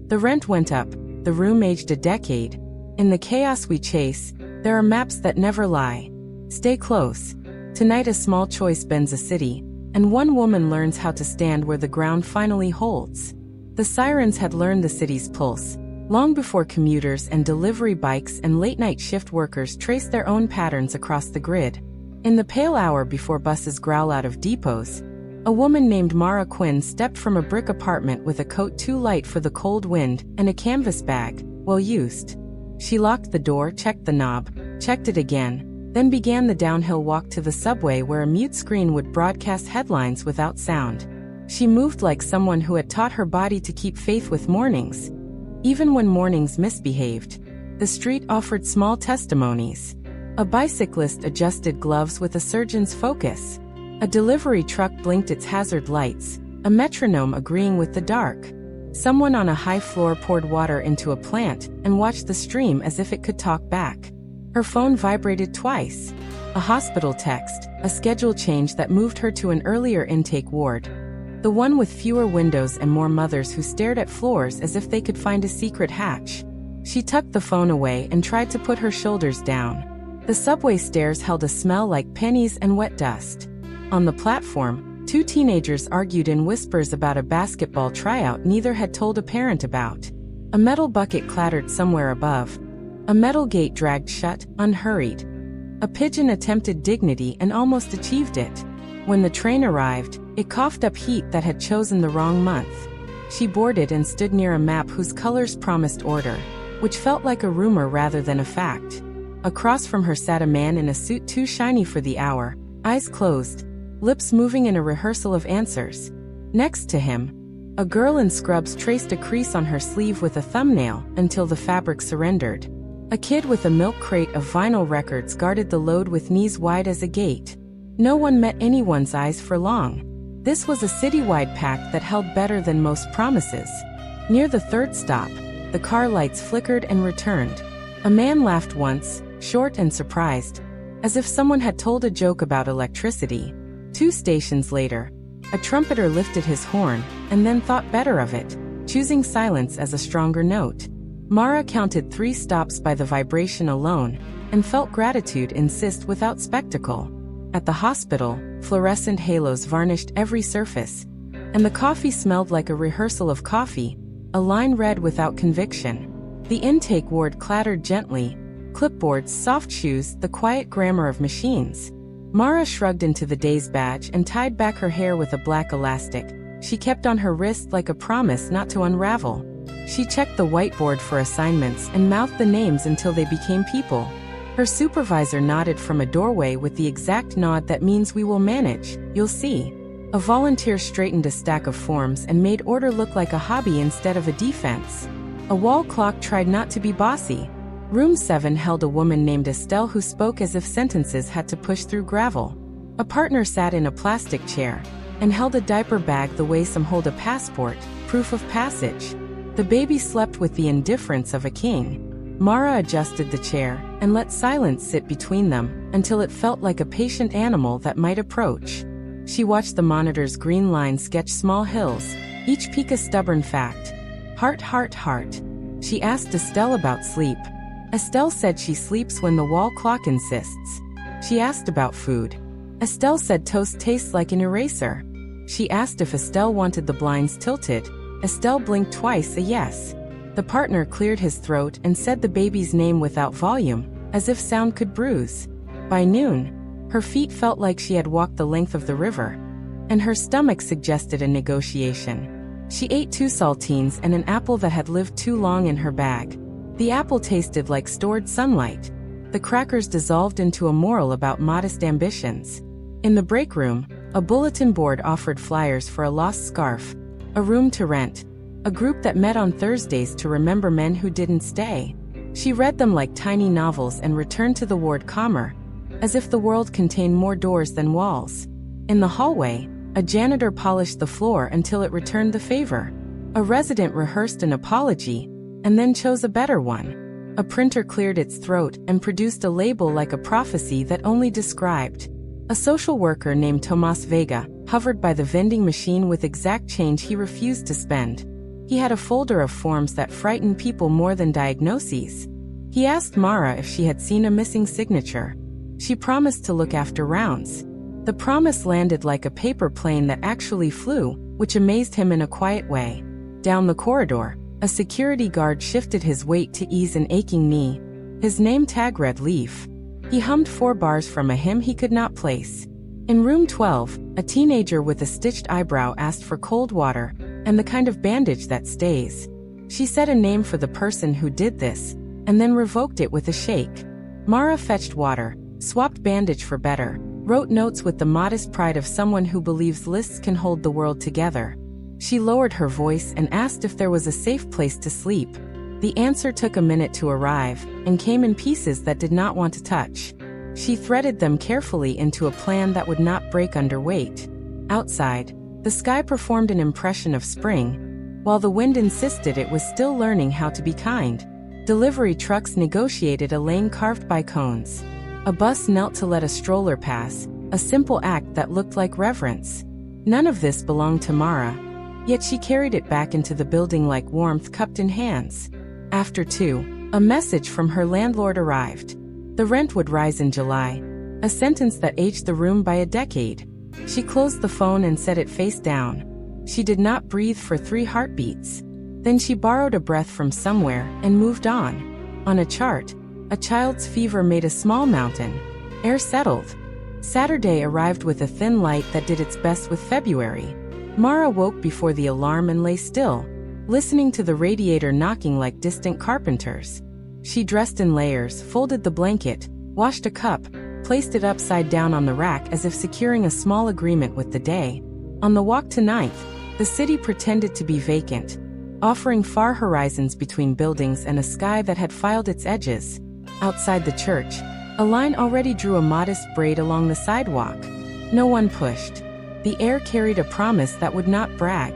The rent went up, the room aged a decade. In the chaos we chase, there are maps that never lie. Stay close. Tonight a small choice bends a city, and one woman learns how to stand where the ground finally holds. The sirens had learned the city's pulse, long before commuters and delivery bikes and late-night shift workers traced their own patterns across the grid. In the pale hour before buses growl out of depots, a woman named Mara Quin stepped from a brick apartment with a coat too light for the cold wind and a canvas bag, well used. She locked the door, checked the knob, checked it again, then began the downhill walk to the subway where a mute screen would broadcast headlines without sound. She moved like someone who had taught her body to keep faith with mornings. Even when mornings misbehaved, the street offered small testimonies. A bicyclist adjusted gloves with a surgeon's focus. A delivery truck blinked its hazard lights, a metronome agreeing with the dark. Someone on a high floor poured water into a plant and watched the stream as if it could talk back. Her phone vibrated twice. A hospital text, a schedule change that moved her to an earlier intake ward. The one with fewer windows and more mothers who stared at floors as if they could find a secret hatch. She tucked the phone away and tried to put her shoulders down. The subway stairs held a smell like pennies and wet dust. On the platform, two teenagers argued in whispers about a basketball tryout neither had told a parent about. A metal bucket clattered somewhere above. A metal gate dragged shut, unhurried. A pigeon attempted dignity and almost achieved it. When the train arrived, it coughed up heat that had chosen the wrong month. She boarded and stood near a map whose colors promised order, which felt like a rumor rather than a fact. Across from her sat a man in a suit too shiny for the hour, eyes closed, lips moving in a rehearsal of answers. Next to him, a girl in scrubs traced a crease on her sleeve with a thumbnail until the fabric surrendered. A kid with a milk crate of vinyl records guarded the load with knees wide as a gate. No one met anyone's eyes for long. This was a citywide pact that held better than most promises. Near the third stop, the car lights flickered and returned. A man laughed once, short and surprised, as if someone had told a joke about electricity. 2 stations later, a trumpeter lifted his horn, and then thought better of it, choosing silence as a stronger note. Mara counted 3 stops by the vibration alone, and felt gratitude insist without spectacle. At the hospital, fluorescent halos varnished every surface, and the coffee smelled like a rehearsal of coffee, a line read without conviction. The intake ward clattered gently, clipboards, soft shoes, the quiet grammar of machines. Mara shrugged into the day's badge and tied back her hair with a black elastic. She kept on her wrist like a promise not to unravel. She checked the whiteboard for assignments and mouthed the names until they became people. Her supervisor nodded from a doorway with the exact nod that means we will manage, you'll see. A volunteer straightened a stack of forms and made order look like a hobby instead of a defense. A wall clock tried not to be bossy. Room 7 held a woman named Estelle who spoke as if sentences had to push through gravel. A partner sat in a plastic chair and held a diaper bag the way some hold a passport, proof of passage. The baby slept with the indifference of a king. Mara adjusted the chair and let silence sit between them until it felt like a patient animal that might approach. She watched the monitor's green line sketch small hills, each peak a stubborn fact. Heart, heart, heart. She asked Estelle about sleep. Estelle said she sleeps when the wall clock insists. She asked about food. Estelle said toast tastes like an eraser. She asked if Estelle wanted the blinds tilted. Estelle blinked twice, a yes. The partner cleared his throat and said the baby's name without volume, as if sound could bruise. By noon, her feet felt like she had walked the length of the river, and her stomach suggested a negotiation. She ate 2 saltines and an apple that had lived too long in her bag. The apple tasted like stored sunlight. The crackers dissolved into a moral about modest ambitions. In the break room, a bulletin board offered flyers for a lost scarf, a room to rent, a group that met on Thursdays to remember men who didn't stay. She read them like tiny novels and returned to the ward calmer, as if the world contained more doors than walls. In the hallway, a janitor polished the floor until it returned the favor. A resident rehearsed an apology, and then chose a better one. A printer cleared its throat and produced a label like a prophecy that only described. A social worker named Tomas Vega hovered by the vending machine with exact change he refused to spend. He had a folder of forms that frightened people more than diagnoses. He asked Mara if she had seen a missing signature. She promised to look after rounds. The promise landed like a paper plane that actually flew, which amazed him in a quiet way. Down the corridor, a security guard shifted his weight to ease an aching knee. His name tag read Leaf. He hummed 4 bars from a hymn he could not place. In room 12, a teenager with a stitched eyebrow asked for cold water, and the kind of bandage that stays. She said a name for the person who did this, and then revoked it with a shake. Mara fetched water, swapped bandage for better, wrote notes with the modest pride of someone who believes lists can hold the world together. She lowered her voice and asked if there was a safe place to sleep. The answer took a minute to arrive, and came in pieces that did not want to touch. She threaded them carefully into a plan that would not break under weight. Outside, the sky performed an impression of spring, while the wind insisted it was still learning how to be kind. Delivery trucks negotiated a lane carved by cones. A bus knelt to let a stroller pass, a simple act that looked like reverence. None of this belonged to Mara, yet she carried it back into the building like warmth cupped in hands. After 2, a message from her landlord arrived. The rent would rise in July, a sentence that aged the room by a decade. She closed the phone and set it face down. She did not breathe for 3 heartbeats. Then she borrowed a breath from somewhere and moved on. On a chart, a child's fever made a small mountain. Air settled. Saturday arrived with a thin light that did its best with February. Mara woke before the alarm and lay still, listening to the radiator knocking like distant carpenters. She dressed in layers, folded the blanket, washed a cup, placed it upside down on the rack as if securing a small agreement with the day. On the walk to Ninth, the city pretended to be vacant, offering far horizons between buildings and a sky that had filed its edges. Outside the church, a line already drew a modest braid along the sidewalk. No one pushed. The air carried a promise that would not brag.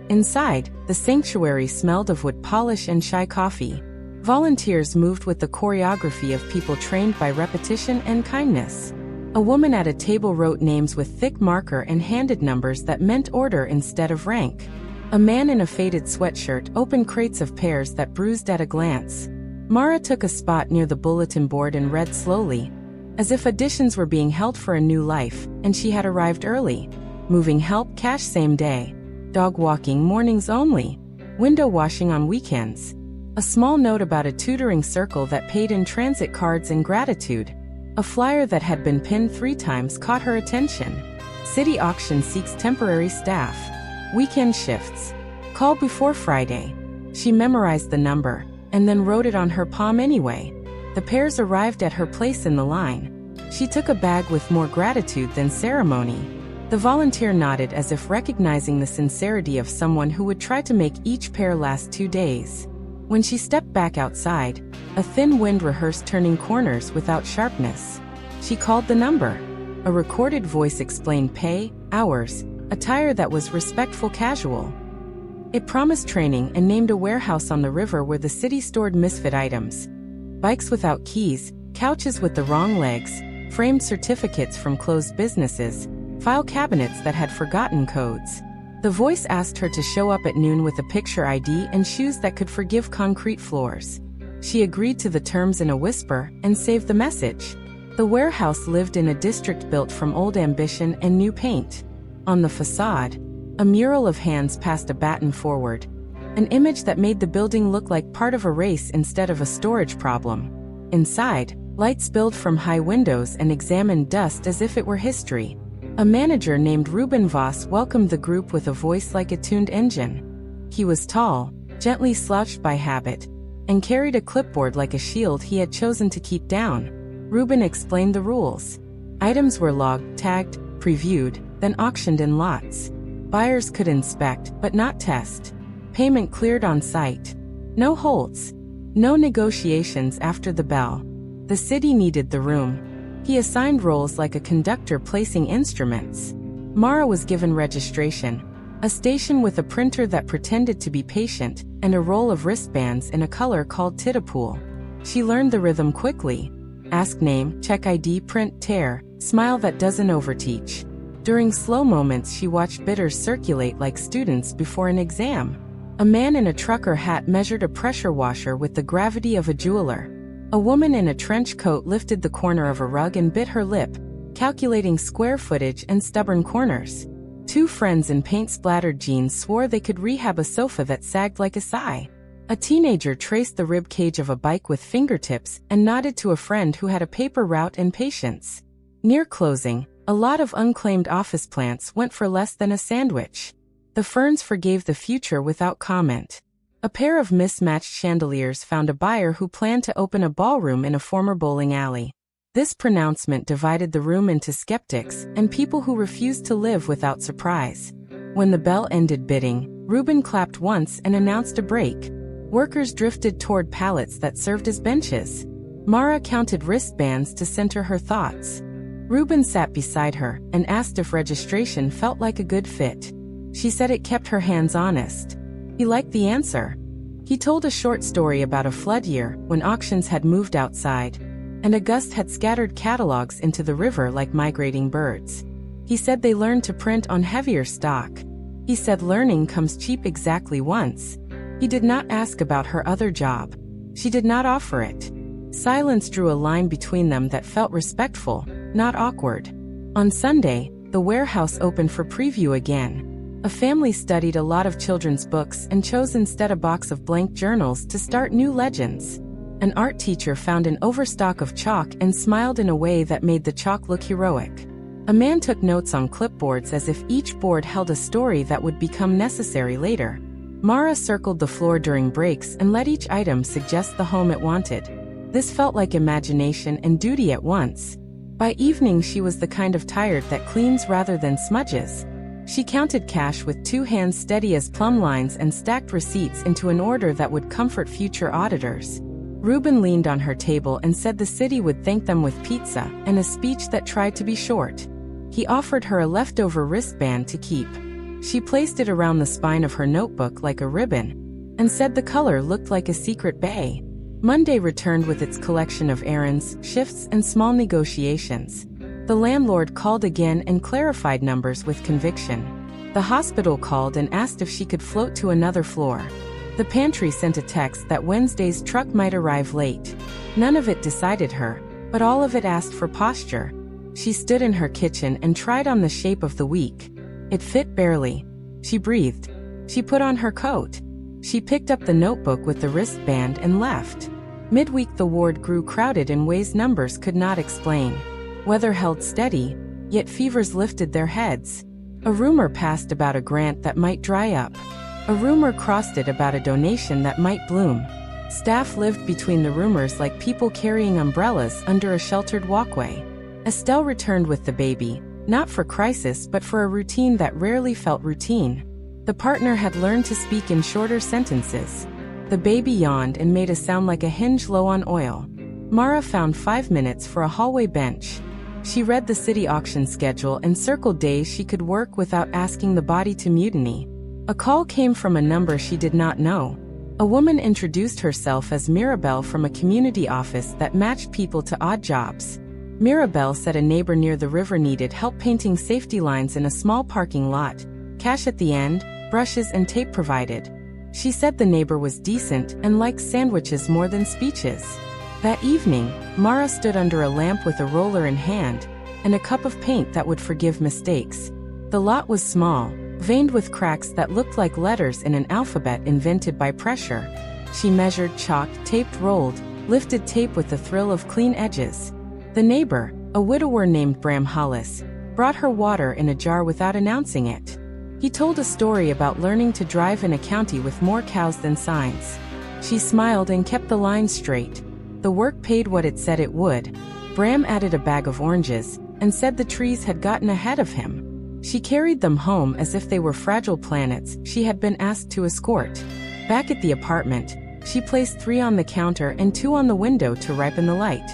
Inside, the sanctuary smelled of wood polish and chai coffee. Volunteers moved with the choreography of people trained by repetition and kindness. A woman at a table wrote names with thick marker and handed numbers that meant order instead of rank. A man in a faded sweatshirt opened crates of pears that bruised at a glance. Mara took a spot near the bulletin board and read slowly, as if additions were being held for a new life, and she had arrived early. Moving help cash same day. Dog walking mornings only. Window washing on weekends. A small note about a tutoring circle that paid in transit cards and gratitude. A flyer that had been pinned 3 times caught her attention. City auction seeks temporary staff. Weekend shifts. Call before Friday. She memorized the number, and then wrote it on her palm anyway. The pears arrived at her place in the line. She took a bag with more gratitude than ceremony. The volunteer nodded as if recognizing the sincerity of someone who would try to make each pear last 2 days. When she stepped back outside, a thin wind rehearsed turning corners without sharpness. She called the number. A recorded voice explained pay, hours, attire that was respectful casual. It promised training and named a warehouse on the river where the city stored misfit items. Bikes without keys, couches with the wrong legs, framed certificates from closed businesses, file cabinets that had forgotten codes. The voice asked her to show up at noon with a picture ID and shoes that could forgive concrete floors. She agreed to the terms in a whisper and saved the message. The warehouse lived in a district built from old ambition and new paint. On the facade, a mural of hands passed a baton forward, an image that made the building look like part of a race instead of a storage problem. Inside, light spilled from high windows and examined dust as if it were history. A manager named Ruben Voss welcomed the group with a voice like a tuned engine. He was tall, gently slouched by habit, and carried a clipboard like a shield he had chosen to keep down. Ruben explained the rules. Items were logged, tagged, previewed, then auctioned in lots. Buyers could inspect, but not test. Payment cleared on site. No holds. No negotiations after the bell. The city needed the room. He assigned roles like a conductor placing instruments. Mara was given registration, a station with a printer that pretended to be patient, and a roll of wristbands in a color called Titapool. She learned the rhythm quickly. Ask name, check ID, print, tear, smile that doesn't overteach. During slow moments she watched bidders circulate like students before an exam. A man in a trucker hat measured a pressure washer with the gravity of a jeweler. A woman in a trench coat lifted the corner of a rug and bit her lip, calculating square footage and stubborn corners. Two friends in paint-splattered jeans swore they could rehab a sofa that sagged like a sigh. A teenager traced the rib cage of a bike with fingertips and nodded to a friend who had a paper route and patience. Near closing, a lot of unclaimed office plants went for less than a sandwich. The ferns forgave the future without comment. A pair of mismatched chandeliers found a buyer who planned to open a ballroom in a former bowling alley. This pronouncement divided the room into skeptics and people who refused to live without surprise. When the bell ended bidding, Reuben clapped once and announced a break. Workers drifted toward pallets that served as benches. Mara counted wristbands to center her thoughts. Reuben sat beside her and asked if registration felt like a good fit. She said it kept her hands honest. He liked the answer. He told a short story about a flood year when auctions had moved outside, and a gust had scattered catalogs into the river like migrating birds. He said they learned to print on heavier stock. He said learning comes cheap exactly once. He did not ask about her other job. She did not offer it. Silence drew a line between them that felt respectful, not awkward. On Sunday, the warehouse opened for preview again. A family studied a lot of children's books and chose instead a box of blank journals to start new legends. An art teacher found an overstock of chalk and smiled in a way that made the chalk look heroic. A man took notes on clipboards as if each board held a story that would become necessary later. Mara circled the floor during breaks and let each item suggest the home it wanted. This felt like imagination and duty at once. By evening she was the kind of tired that cleans rather than smudges. She counted cash with two hands steady as plumb lines and stacked receipts into an order that would comfort future auditors. Reuben leaned on her table and said the city would thank them with pizza and a speech that tried to be short. He offered her a leftover wristband to keep. She placed it around the spine of her notebook like a ribbon, and said the color looked like a secret bay. Monday returned with its collection of errands, shifts, and small negotiations. The landlord called again and clarified numbers with conviction. The hospital called and asked if she could float to another floor. The pantry sent a text that Wednesday's truck might arrive late. None of it decided her, but all of it asked for posture. She stood in her kitchen and tried on the shape of the week. It fit barely. She breathed. She put on her coat. She picked up the notebook with the wristband and left. Midweek the ward grew crowded in ways numbers could not explain. Weather held steady, yet fevers lifted their heads. A rumor passed about a grant that might dry up. A rumor crossed it about a donation that might bloom. Staff lived between the rumors like people carrying umbrellas under a sheltered walkway. Estelle returned with the baby, not for crisis but for a routine that rarely felt routine. The partner had learned to speak in shorter sentences. The baby yawned and made a sound like a hinge low on oil. Mara found 5 minutes for a hallway bench. She read the city auction schedule and circled days she could work without asking the body to mutiny. A call came from a number she did not know. A woman introduced herself as Mirabelle from a community office that matched people to odd jobs. Mirabelle said a neighbor near the river needed help painting safety lines in a small parking lot. Cash at the end, brushes and tape provided. She said the neighbor was decent and liked sandwiches more than speeches. That evening, Mara stood under a lamp with a roller in hand and a cup of paint that would forgive mistakes. The lot was small, veined with cracks that looked like letters in an alphabet invented by pressure. She measured, chalked, taped, rolled, lifted tape with the thrill of clean edges. The neighbor, a widower named Bram Hollis, brought her water in a jar without announcing it. He told a story about learning to drive in a county with more cows than signs. She smiled and kept the line straight. The work paid what it said it would. Bram added a bag of oranges and said the trees had gotten ahead of him. She carried them home as if they were fragile planets she had been asked to escort. Back at the apartment, she placed 3 on the counter and 2 on the window to ripen the light.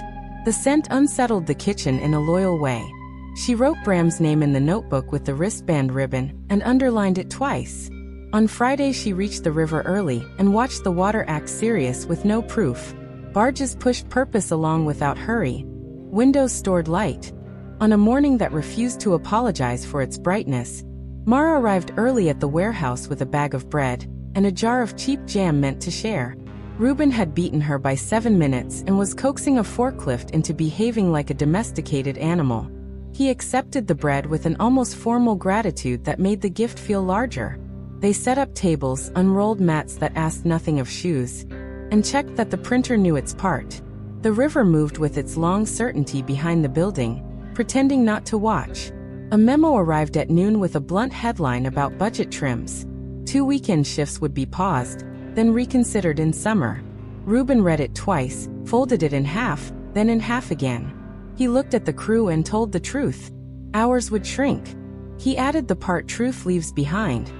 The scent unsettled the kitchen in a loyal way. She wrote Bram's name in the notebook with the wristband ribbon and underlined it twice. On Friday she reached the river early and watched the water act serious with no proof. Barges pushed purpose along without hurry. Windows stored light. On a morning that refused to apologize for its brightness, Mara arrived early at the warehouse with a bag of bread, and a jar of cheap jam meant to share. Reuben had beaten her by 7 minutes and was coaxing a forklift into behaving like a domesticated animal. He accepted the bread with an almost formal gratitude that made the gift feel larger. They set up tables, unrolled mats that asked nothing of shoes, and checked that the printer knew its part. The river moved with its long certainty behind the building, pretending not to watch. A memo arrived at noon with a blunt headline about budget trims. 2 weekend shifts would be paused, then reconsidered in summer. Reuben read it twice, folded it in half, then in half again. He looked at the crew and told the truth. Hours would shrink. He added the part truth leaves behind.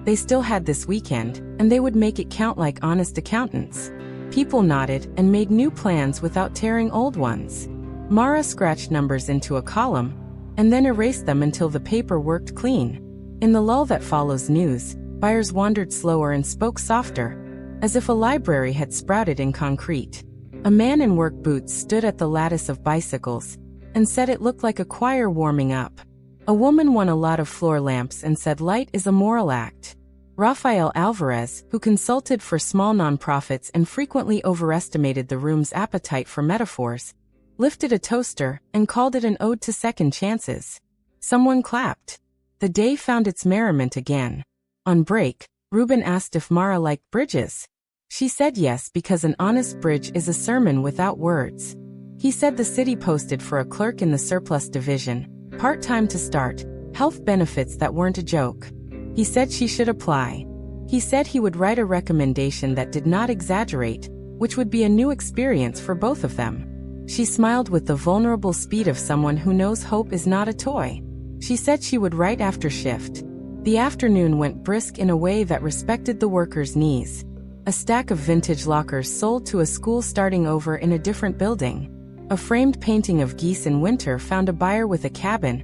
They still had this weekend, and they would make it count like honest accountants. People nodded and made new plans without tearing old ones. Mara scratched numbers into a column, and then erased them until the paper worked clean. In the lull that follows news, buyers wandered slower and spoke softer, as if a library had sprouted in concrete. A man in work boots stood at the lattice of bicycles, and said it looked like a choir warming up. A woman won a lot of floor lamps and said light is a moral act. Rafael Alvarez, who consulted for small nonprofits and frequently overestimated the room's appetite for metaphors, lifted a toaster and called it an ode to second chances. Someone clapped. The day found its merriment again. On break, Reuben asked if Mara liked bridges. She said yes because an honest bridge is a sermon without words. He said the city posted for a clerk in the surplus division, part-time to start, health benefits that weren't a joke. He said she should apply. He said he would write a recommendation that did not exaggerate, which would be a new experience for both of them. She smiled with the vulnerable speed of someone who knows hope is not a toy. She said she would write after shift. The afternoon went brisk in a way that respected the workers' knees. A stack of vintage lockers sold to a school starting over in a different building. A framed painting of geese in winter found a buyer with a cabin,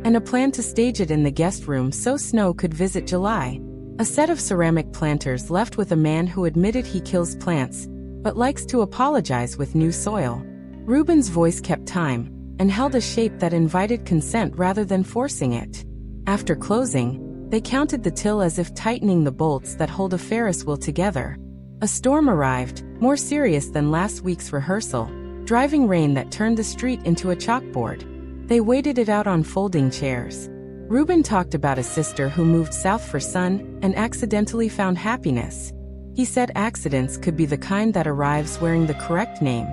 and a plan to stage it in the guest room so snow could visit July. A set of ceramic planters left with a man who admitted he kills plants, but likes to apologize with new soil. Reuben's voice kept time, and held a shape that invited consent rather than forcing it. After closing, they counted the till as if tightening the bolts that hold a Ferris wheel together. A storm arrived, more serious than last week's rehearsal, driving rain that turned the street into a chalkboard. They waited it out on folding chairs. Reuben talked about a sister who moved south for sun and accidentally found happiness. He said accidents could be the kind that arrives wearing the correct name.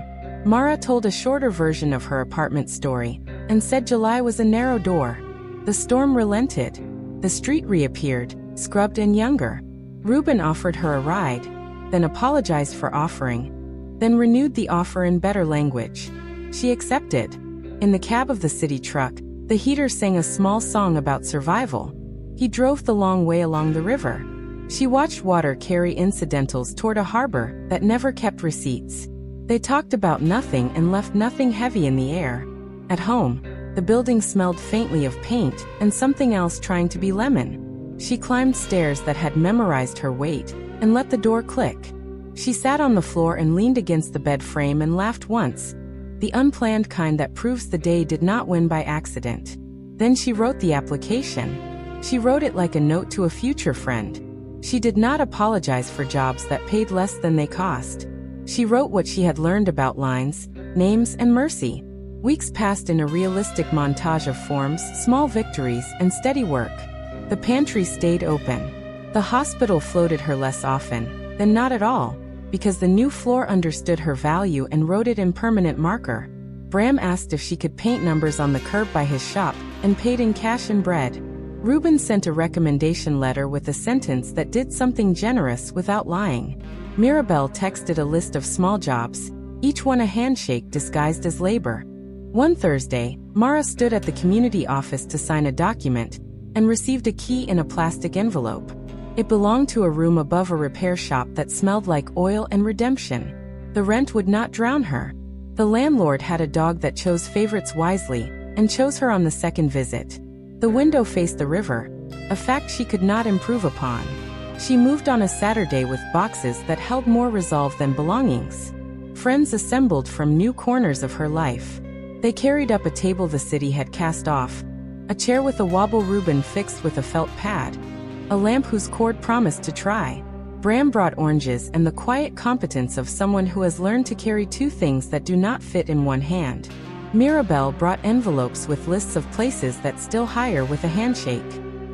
Mara told a shorter version of her apartment story and said July was a narrow door. The storm relented. The street reappeared, scrubbed and younger. Reuben offered her a ride, then apologized for offering, then renewed the offer in better language. She accepted. In the cab of the city truck, the heater sang a small song about survival. He drove the long way along the river. She watched water carry incidentals toward a harbor that never kept receipts. They talked about nothing and left nothing heavy in the air. At home, the building smelled faintly of paint and something else trying to be lemon. She climbed stairs that had memorized her weight and let the door click. She sat on the floor and leaned against the bed frame and laughed once, the unplanned kind that proves the day did not win by accident. Then she wrote the application. She wrote it like a note to a future friend. She did not apologize for jobs that paid less than they cost. She wrote what she had learned about lines, names, and mercy. Weeks passed in a realistic montage of forms, small victories, and steady work. The pantry stayed open. The hospital floated her less often, than not at all, because the new floor understood her value and wrote it in permanent marker. Bram asked if she could paint numbers on the curb by his shop, and paid in cash and bread. Reuben sent a recommendation letter with a sentence that did something generous without lying. Mirabelle texted a list of small jobs, each one a handshake disguised as labor. One Thursday, Mara stood at the community office to sign a document, and received a key in a plastic envelope. It belonged to a room above a repair shop that smelled like oil and redemption. The rent would not drown her. The landlord had a dog that chose favorites wisely, and chose her on the second visit. The window faced the river, a fact she could not improve upon. She moved on a Saturday with boxes that held more resolve than belongings. Friends assembled from new corners of her life. They carried up a table the city had cast off, a chair with a wobble Reuben fixed with a felt pad, a lamp whose cord promised to try. Bram brought oranges and the quiet competence of someone who has learned to carry two things that do not fit in one hand. Mirabelle brought envelopes with lists of places that still hire with a handshake.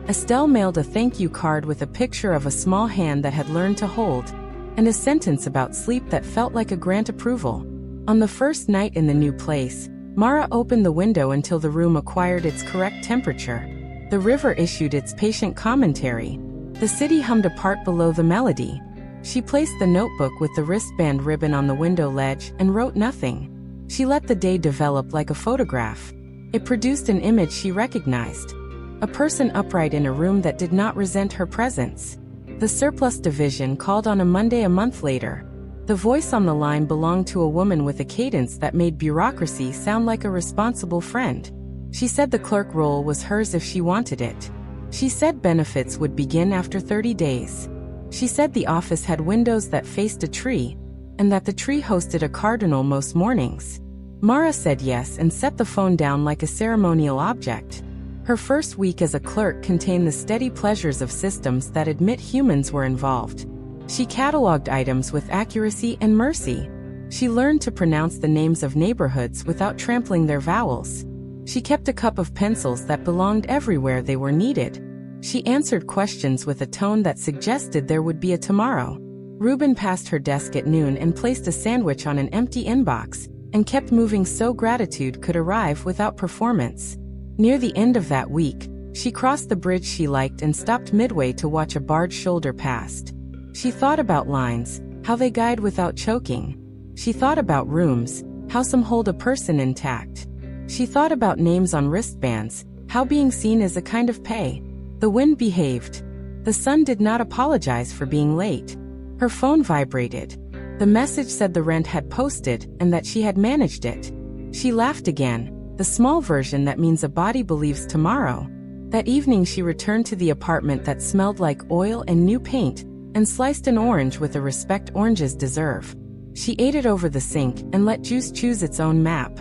Estelle mailed a thank you card with a picture of a small hand that had learned to hold, and a sentence about sleep that felt like a grant approval. On the first night in the new place, Mara opened the window until the room acquired its correct temperature. The river issued its patient commentary. The city hummed a part below the melody. She placed the notebook with the wristband ribbon on the window ledge and wrote nothing. She let the day develop like a photograph. It produced an image she recognized. A person upright in a room that did not resent her presence. The surplus division called on a Monday a month later. The voice on the line belonged to a woman with a cadence that made bureaucracy sound like a responsible friend. She said the clerk role was hers if she wanted it. She said benefits would begin after 30 days. She said the office had windows that faced a tree, and that the tree hosted a cardinal most mornings. Mara said yes and set the phone down like a ceremonial object. Her first week as a clerk contained the steady pleasures of systems that admit humans were involved. She cataloged items with accuracy and mercy. She learned to pronounce the names of neighborhoods without trampling their vowels. She kept a cup of pencils that belonged everywhere they were needed. She answered questions with a tone that suggested there would be a tomorrow. Reuben passed her desk at noon and placed a sandwich on an empty inbox, and kept moving so gratitude could arrive without performance. Near the end of that week, she crossed the bridge she liked and stopped midway to watch a barge shoulder past. She thought about lines, how they guide without choking. She thought about rooms, how some hold a person intact. She thought about names on wristbands, how being seen is a kind of pay. The wind behaved. The sun did not apologize for being late. Her phone vibrated. The message said the rent had posted and that she had managed it. She laughed again, the small version that means a body believes tomorrow. That evening she returned to the apartment that smelled like oil and new paint, and sliced an orange with the respect oranges deserve. She ate it over the sink and let juice choose its own map.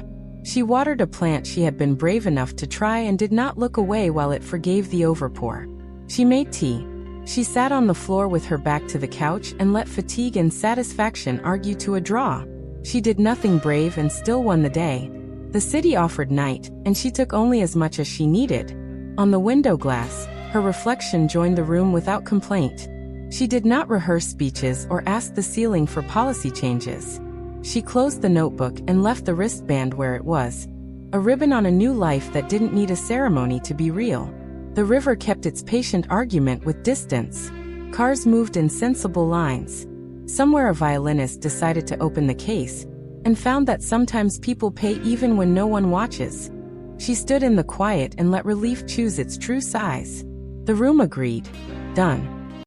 She watered a plant she had been brave enough to try and did not look away while it forgave the overpour. She made tea. She sat on the floor with her back to the couch and let fatigue and satisfaction argue to a draw. She did nothing brave and still won the day. The city offered night, and she took only as much as she needed. On the window glass, her reflection joined the room without complaint. She did not rehearse speeches or ask the ceiling for policy changes. She closed the notebook and left the wristband where it was. A ribbon on a new life that didn't need a ceremony to be real. The river kept its patient argument with distance. Cars moved in sensible lines. Somewhere a violinist decided to open the case, and found that sometimes people pay even when no one watches. She stood in the quiet and let relief choose its true size. The room agreed. Done.